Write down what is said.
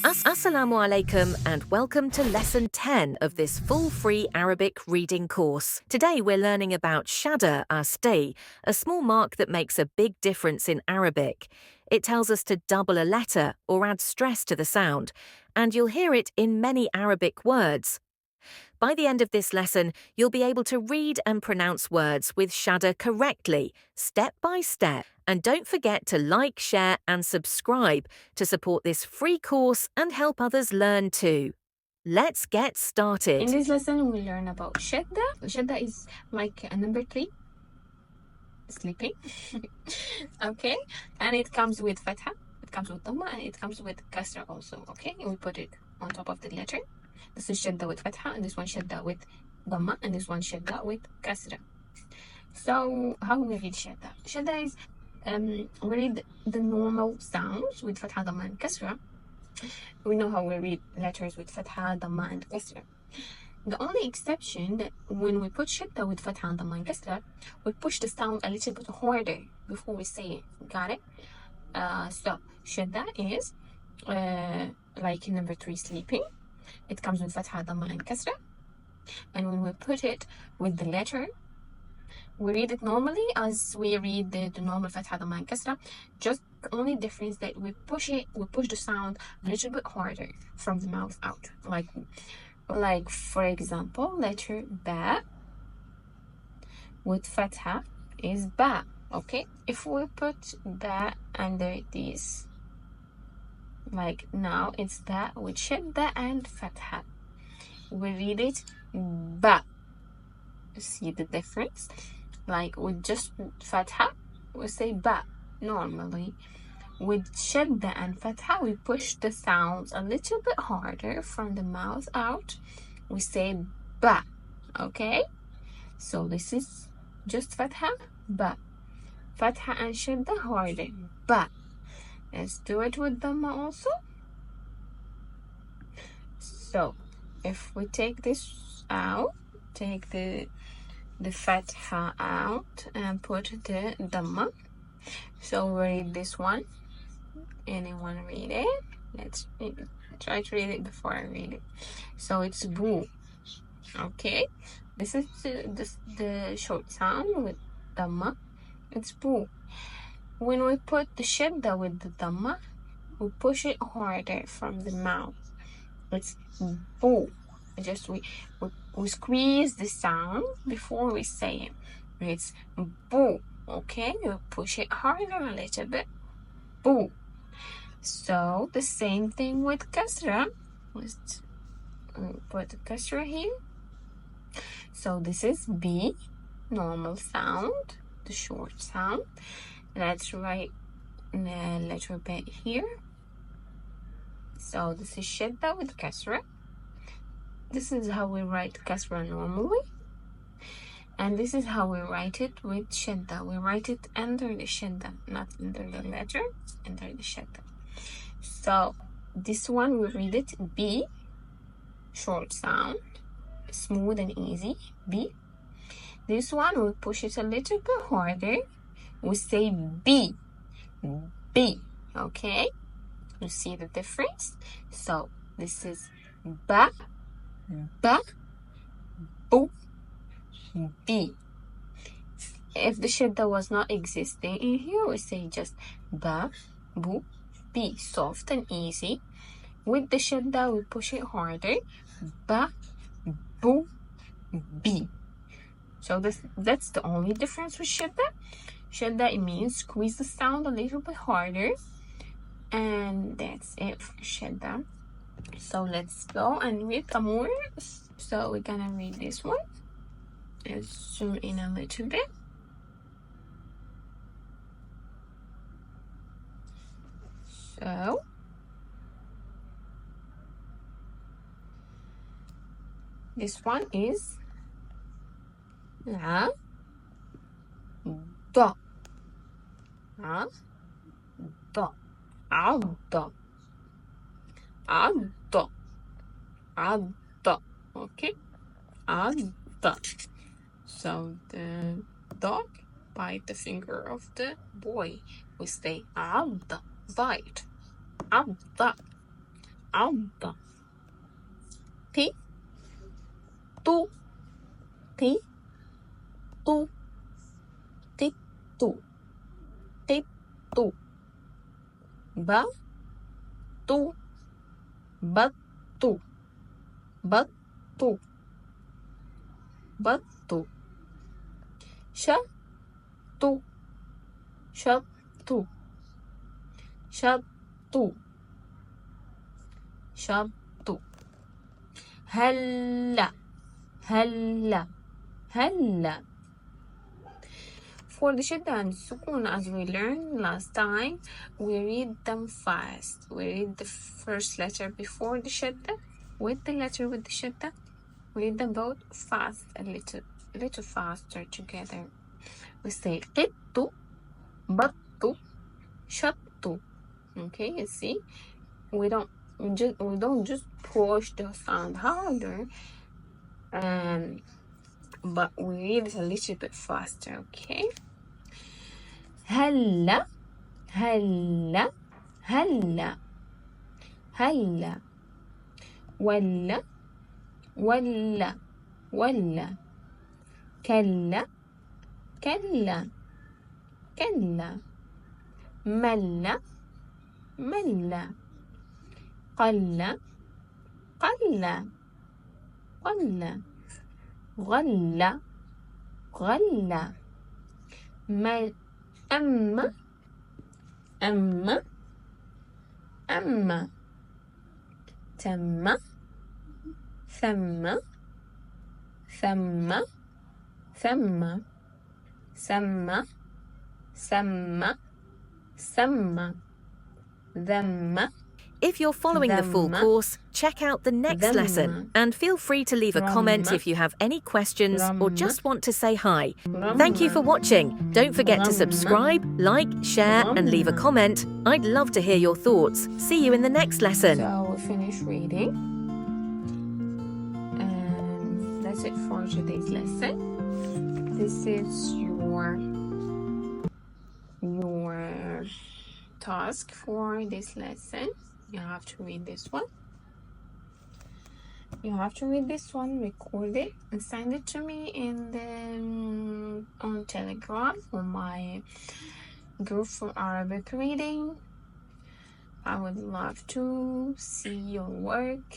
Assalamu alaikum and welcome to lesson 10 of this full free Arabic reading course. Today we're learning about Shadda stay, a small mark that makes a big difference in Arabic. It tells us to double a letter or add stress to the sound, and you'll hear it in many Arabic words. By the end of this lesson, you'll be able to read and pronounce words with Shadda correctly, step by step. And don't forget to like, share, and subscribe to support this free course and help others learn too. Let's get started. In this lesson, we learn about Shadda. Shadda is like a number 3, sleeping. Okay, and it comes with Fathah, it comes with Dammah, and it comes with Kasrah also. Okay, and we put it on top of the letter. This is Shadda with Fathah, and this one Shadda with Dammah, and this one Shadda with Kasrah. So how we read Shadda? Shadda is we read the normal sounds with Fathah, Dammah, and Kasrah. We know how we read letters with Fathah, Dammah, and Kasrah. The only exception that when we put Shadda with Fathah and Dammah and Kasrah, we push the sound a little bit harder before we say it. Got it? So Shadda is like number 3, sleeping. It comes with Fathah, Dammah, and Kasrah. And when we put it with the letter, we read it normally as we read the normal Fathah, Dammah, and Kasrah. Just the only difference that we push the sound a little bit harder from the mouth out. Like for example, letter Ba with Fathah is Ba. Okay, if we put Ba under this, like now it's Ba with Shadda and Fathah. We read it Ba. See the difference? Like with just Fathah, we say Ba normally. With Shadda and Fathah, we push the sounds a little bit harder from the mouth out. We say Ba. Okay? So this is just Fathah, Ba. Fathah and Shadda harder, Ba. Let's do it with Dammah also. So if we take this out, take the Fathah out and put the Dammah. So we read this one. Anyone read it? Let's try to read it before I read it. So it's Boo. Okay, this is the short sound with Dammah. It's Boo. When we put the Shadda with the Dammah, we push it harder from the mouth. It's Boo. Just we squeeze the sound before we say it. It's Boo. Okay, we push it harder a little bit. Boo. So the same thing with Kasrah. Let's put the Kasrah here. So this is B, normal sound, the short sound. Let's write the letter B here. So this is Shadda with Kasrah. This is how we write Kasrah normally. And this is how we write it with Shadda. We write it under the Shadda, not under the letter, under the Shadda. So this one we read it B, short sound, smooth and easy, B. This one we push it a little bit harder. We say B, B. Okay, you see the difference? So this is Ba, Ba, Boo, B. If the Shadda was not existing in here, we say just Ba, Boo, B, soft and easy. With the Shadda, we push it harder. Ba, Boo, B. So that's the only difference with Shadda. Shadda, it means squeeze the sound a little bit harder. And that's it for Shadda. So let's go and read some more. So we're gonna read this one. Let's zoom in a little bit. So this one is La, Da, Da, Adda, Adda, Adda. Okay, Adda. So the dog bite the finger of the boy. We say Adda, bite. Adda, عضة قي طو قي طو قطو قطو بطو بطو بطو بطو شطو شطو شطو شطو هلا هلا هلا. For the shadda and sukun, as we learned last time, we read them fast. We read the first letter before the shadda with the letter with the shadda. We read them both fast, a little faster together. We say qittu, battu, shattu. Okay, you see, we don't just push the sound harder, but we read it a little bit faster. Okay. هلا هلا هلا هلا ولا ولا ولا كلا كلا كلا ملا ملا قل قل قل غل غل أما أما أما تم ثم ثم ثم سم سم سم ذم. If you're following the full Dammah. course, check out the next lesson Dammah. and feel free to leave a comment Dammah. if you have any questions or Dammah. just want to say hi. Dammah. Thank you for watching. Don't forget to Dammah. subscribe, like, share and leave a Dammah. comment. I'd love to hear your thoughts. See you in the next lesson. So we finish reading, and that's it for today's lesson. This is your task for this lesson. You have to read this one. You have to read this one, record it, and send it to me in the on Telegram on my group for Arabic reading. I would love to see your work.